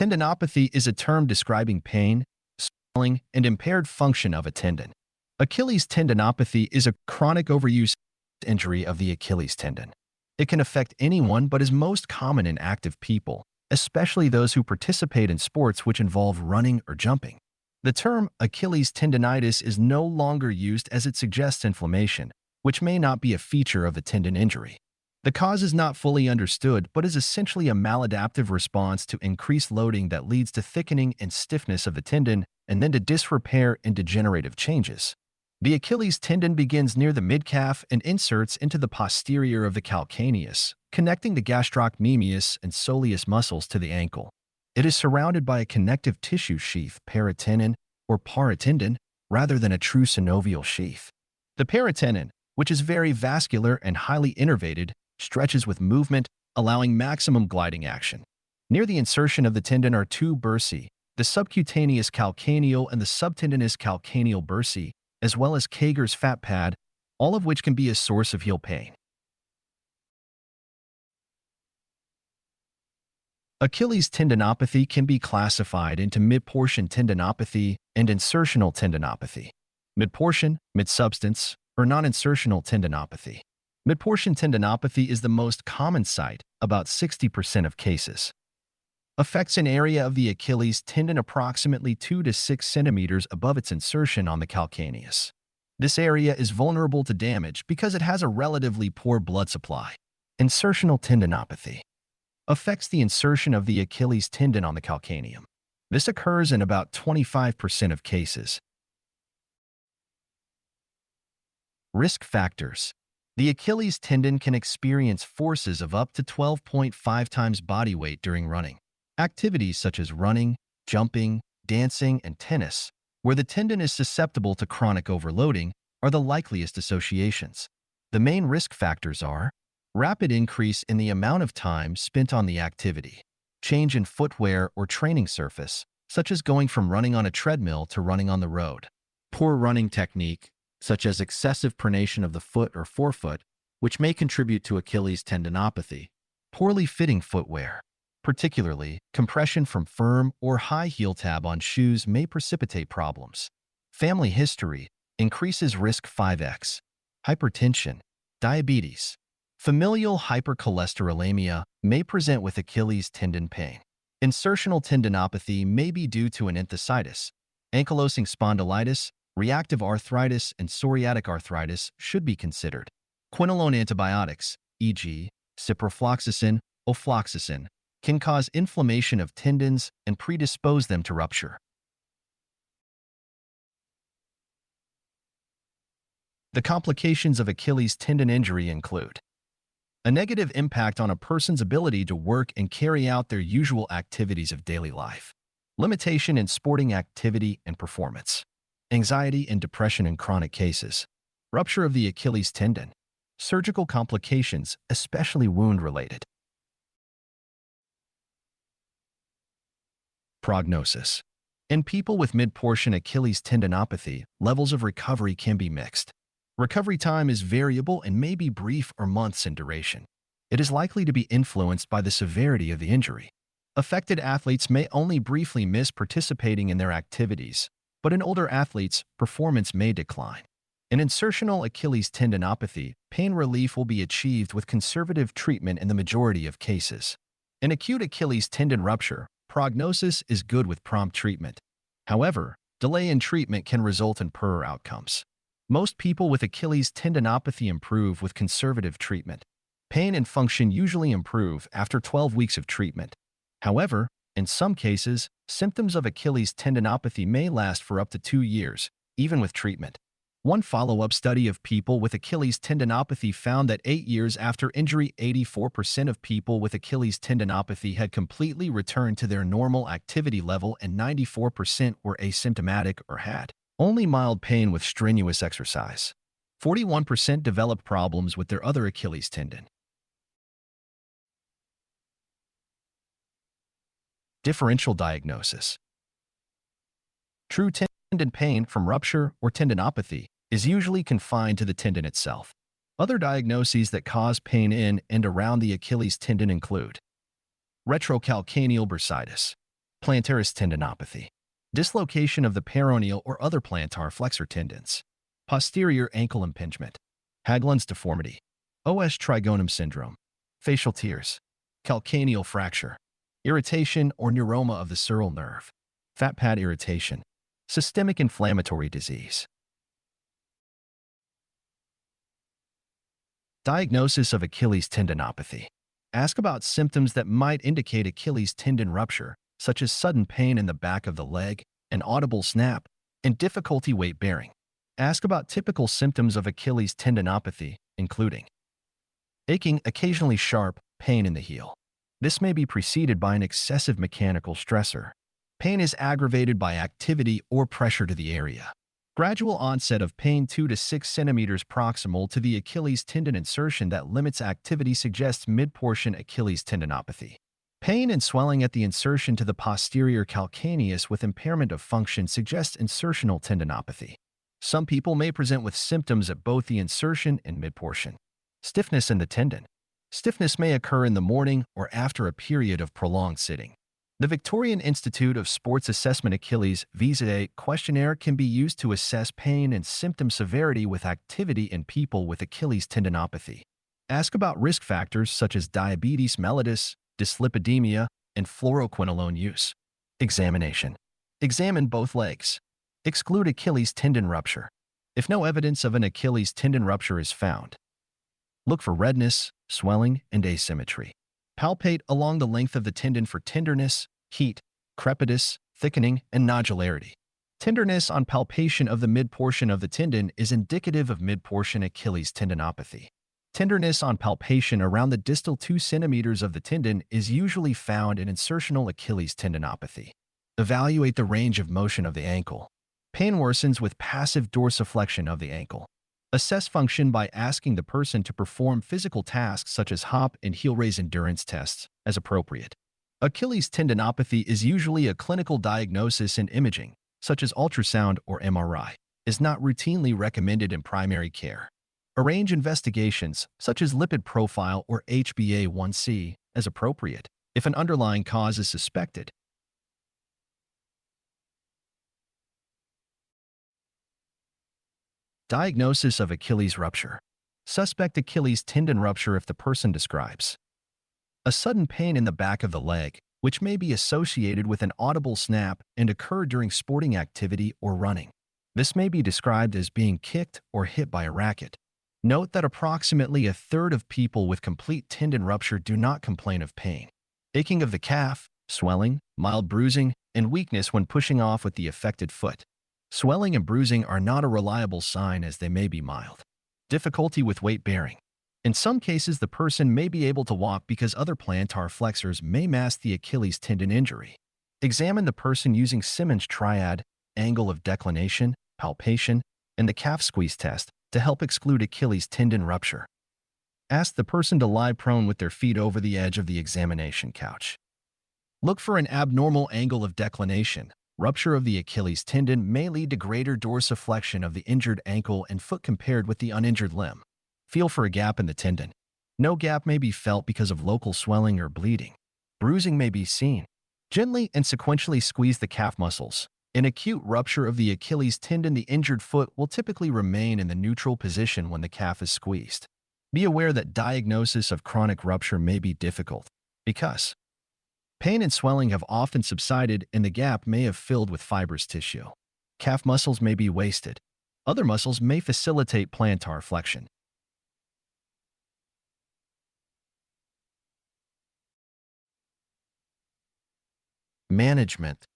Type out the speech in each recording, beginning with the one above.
Tendinopathy is a term describing pain, swelling, and impaired function of a tendon. Achilles tendinopathy is a chronic overuse injury of the Achilles tendon. It can affect anyone but is most common in active people, especially those who participate in sports which involve running or jumping. The term Achilles tendinitis is no longer used as it suggests inflammation, which may not be a feature of a tendon injury. The cause is not fully understood but is essentially a maladaptive response to increased loading that leads to thickening and stiffness of the tendon and then to disrepair and degenerative changes. The Achilles tendon begins near the midcalf and inserts into the posterior of the calcaneus, connecting the gastrocnemius and soleus muscles to the ankle. It is surrounded by a connective tissue sheath, paratendon or paratendon, rather than a true synovial sheath. The paratendon, which is very vascular and highly innervated, stretches with movement, allowing maximum gliding action. Near the insertion of the tendon are two bursae, the subcutaneous calcaneal and the subtendinous calcaneal bursae, as well as Kager's fat pad, all of which can be a source of heel pain. Achilles tendinopathy can be classified into mid-portion tendinopathy and insertional tendinopathy. Mid-portion, mid-substance, or non-insertional tendinopathy. Mid-portion tendinopathy is the most common site, about 60% of cases. Affects an area of the Achilles tendon approximately 2 to 6 centimeters above its insertion on the calcaneus. This area is vulnerable to damage because it has a relatively poor blood supply. Insertional tendinopathy affects the insertion of the Achilles tendon on the calcaneum. This occurs in about 25% of cases. Risk factors. The Achilles tendon can experience forces of up to 12.5 times body weight during running. Activities such as running, jumping, dancing, and tennis, where the tendon is susceptible to chronic overloading, are the likeliest associations. The main risk factors are rapid increase in the amount of time spent on the activity, change in footwear or training surface, such as going from running on a treadmill to running on the road, poor running technique, such as excessive pronation of the foot or forefoot, which may contribute to Achilles tendinopathy, poorly fitting footwear, particularly compression from firm or high heel tab on shoes may precipitate problems. Family history increases risk 5x, hypertension, diabetes. Familial hypercholesterolemia may present with Achilles tendon pain. Insertional tendinopathy may be due to an enthesitis. Ankylosing spondylitis, reactive arthritis, and psoriatic arthritis should be considered. Quinolone antibiotics, e.g., ciprofloxacin, ofloxacin, can cause inflammation of tendons and predispose them to rupture. The complications of Achilles tendon injury include a negative impact on a person's ability to work and carry out their usual activities of daily life, limitation in sporting activity and performance, anxiety and depression in chronic cases, rupture of the Achilles tendon, surgical complications, especially wound-related. Prognosis. In people with mid-portion Achilles tendinopathy, levels of recovery can be mixed. Recovery time is variable and may be brief or months in duration. It is likely to be influenced by the severity of the injury. Affected athletes may only briefly miss participating in their activities, but in older athletes, performance may decline. In insertional Achilles tendinopathy, pain relief will be achieved with conservative treatment in the majority of cases. In acute Achilles tendon rupture, prognosis is good with prompt treatment. However, delay in treatment can result in poorer outcomes. Most people with Achilles tendinopathy improve with conservative treatment. Pain and function usually improve after 12 weeks of treatment. However, in some cases, symptoms of Achilles tendinopathy may last for up to 2 years, even with treatment. One follow-up study of people with Achilles tendinopathy found that 8 years after injury, 84% of people with Achilles tendinopathy had completely returned to their normal activity level and 94% were asymptomatic or had only mild pain with strenuous exercise. 41% developed problems with their other Achilles tendon. Differential diagnosis. True tendon pain from rupture or tendinopathy is usually confined to the tendon itself. Other diagnoses that cause pain in and around the Achilles tendon include retrocalcaneal bursitis, Plantaris tendinopathy. Dislocation of the peroneal or other plantar flexor tendons. Posterior ankle impingement. Haglund's deformity. OS trigonum syndrome. Facial tears. Calcaneal fracture. Irritation or neuroma of the sural nerve. Fat pad irritation. Systemic inflammatory disease. Diagnosis of Achilles tendinopathy. Ask about symptoms that might indicate Achilles tendon rupture, such as sudden pain in the back of the leg, an audible snap, and difficulty weight bearing. Ask about typical symptoms of Achilles tendinopathy, including aching, occasionally sharp, pain in the heel. This may be preceded by an excessive mechanical stressor. Pain is aggravated by activity or pressure to the area. Gradual onset of pain 2 to 6 centimeters proximal to the Achilles tendon insertion that limits activity suggests mid-portion Achilles tendinopathy. Pain and swelling at the insertion to the posterior calcaneus with impairment of function suggests insertional tendinopathy. Some people may present with symptoms at both the insertion and mid-portion. Stiffness in the tendon. Stiffness may occur in the morning or after a period of prolonged sitting. The Victorian Institute of Sports Assessment Achilles VISA questionnaire can be used to assess pain and symptom severity with activity in people with Achilles tendinopathy. Ask about risk factors such as diabetes mellitus, dyslipidemia, and fluoroquinolone use. Examination. Examine both legs. Exclude Achilles tendon rupture. If no evidence of an Achilles tendon rupture is found, look for redness, swelling, and asymmetry. Palpate along the length of the tendon for tenderness, heat, crepitus, thickening, and nodularity. Tenderness on palpation of the mid-portion of the tendon is indicative of mid-portion Achilles tendinopathy. Tenderness on palpation around the distal 2 centimeters of the tendon is usually found in insertional Achilles tendinopathy. Evaluate the range of motion of the ankle. Pain worsens with passive dorsiflexion of the ankle. Assess function by asking the person to perform physical tasks such as hop and heel raise endurance tests, as appropriate. Achilles tendinopathy is usually a clinical diagnosis in imaging, such as ultrasound or MRI, is not routinely recommended in primary care. Arrange investigations, such as lipid profile or HbA1c, as appropriate, if an underlying cause is suspected. Diagnosis of Achilles rupture. Suspect Achilles tendon rupture if the person describes a sudden pain in the back of the leg, which may be associated with an audible snap and occur during sporting activity or running. This may be described as being kicked or hit by a racket. Note that approximately a third of people with complete tendon rupture do not complain of pain. Aching of the calf, swelling, mild bruising, and weakness when pushing off with the affected foot. Swelling and bruising are not a reliable sign as they may be mild. Difficulty with weight bearing. In some cases, the person may be able to walk because other plantar flexors may mask the Achilles tendon injury. Examine the person using Simmons triad, angle of declination, palpation, and the calf squeeze test to help exclude Achilles tendon rupture. Ask the person to lie prone with their feet over the edge of the examination couch. Look for an abnormal angle of declination. Rupture of the Achilles tendon may lead to greater dorsiflexion of the injured ankle and foot compared with the uninjured limb. Feel for a gap in the tendon. No gap may be felt because of local swelling or bleeding. Bruising may be seen. Gently and sequentially squeeze the calf muscles. In acute rupture of the Achilles tendon, the injured foot will typically remain in the neutral position when the calf is squeezed. Be aware that diagnosis of chronic rupture may be difficult because pain and swelling have often subsided and the gap may have filled with fibrous tissue. Calf muscles may be wasted. Other muscles may facilitate plantar flexion. Management.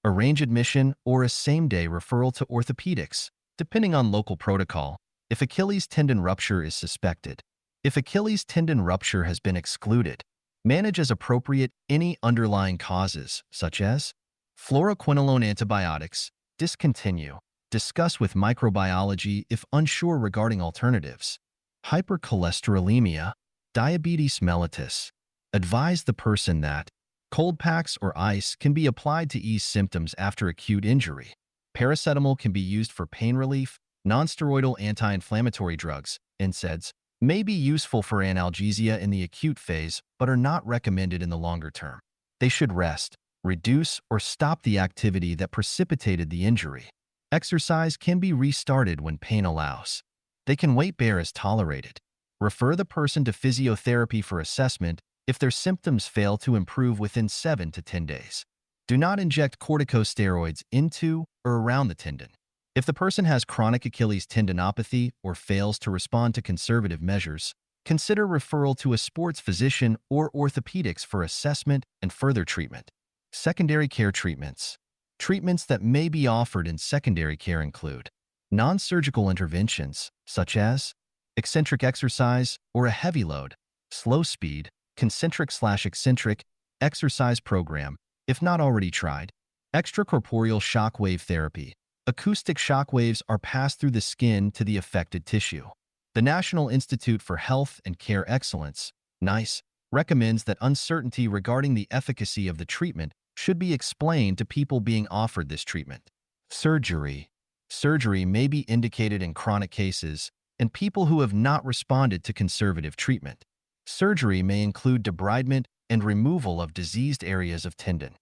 Arrange admission or a same-day referral to orthopedics, depending on local protocol, if Achilles tendon rupture is suspected. If Achilles tendon rupture has been excluded, manage as appropriate any underlying causes, such as fluoroquinolone antibiotics, discontinue, discuss with microbiology if unsure regarding alternatives, hypercholesterolemia, diabetes mellitus. Advise the person that cold packs or ice can be applied to ease symptoms after acute injury. Paracetamol can be used for pain relief. Nonsteroidal anti-inflammatory drugs, NSAIDs, may be useful for analgesia in the acute phase but are not recommended in the longer term. They should rest. reduce or stop the activity that precipitated the injury. Exercise can be restarted when pain allows. They can weight bear as tolerated. Refer the person to physiotherapy for assessment if their symptoms fail to improve within 7 to 10 days. Do not inject corticosteroids into or around the tendon. If the person has chronic Achilles tendinopathy or fails to respond to conservative measures, consider referral to a sports physician or orthopedics for assessment and further treatment. Secondary care treatments. Treatments that may be offered in secondary care include non-surgical interventions, such as eccentric exercise or a heavy load, slow speed, concentric/eccentric exercise program, if not already tried, extracorporeal shock wave therapy. Acoustic shock waves are passed through the skin to the affected tissue. The National Institute for Health and Care Excellence, NICE, recommends that uncertainty regarding the efficacy of the treatment should be explained to people being offered this treatment. Surgery. Surgery may be indicated in chronic cases and people who have not responded to conservative treatment. Surgery may include debridement and removal of diseased areas of tendon.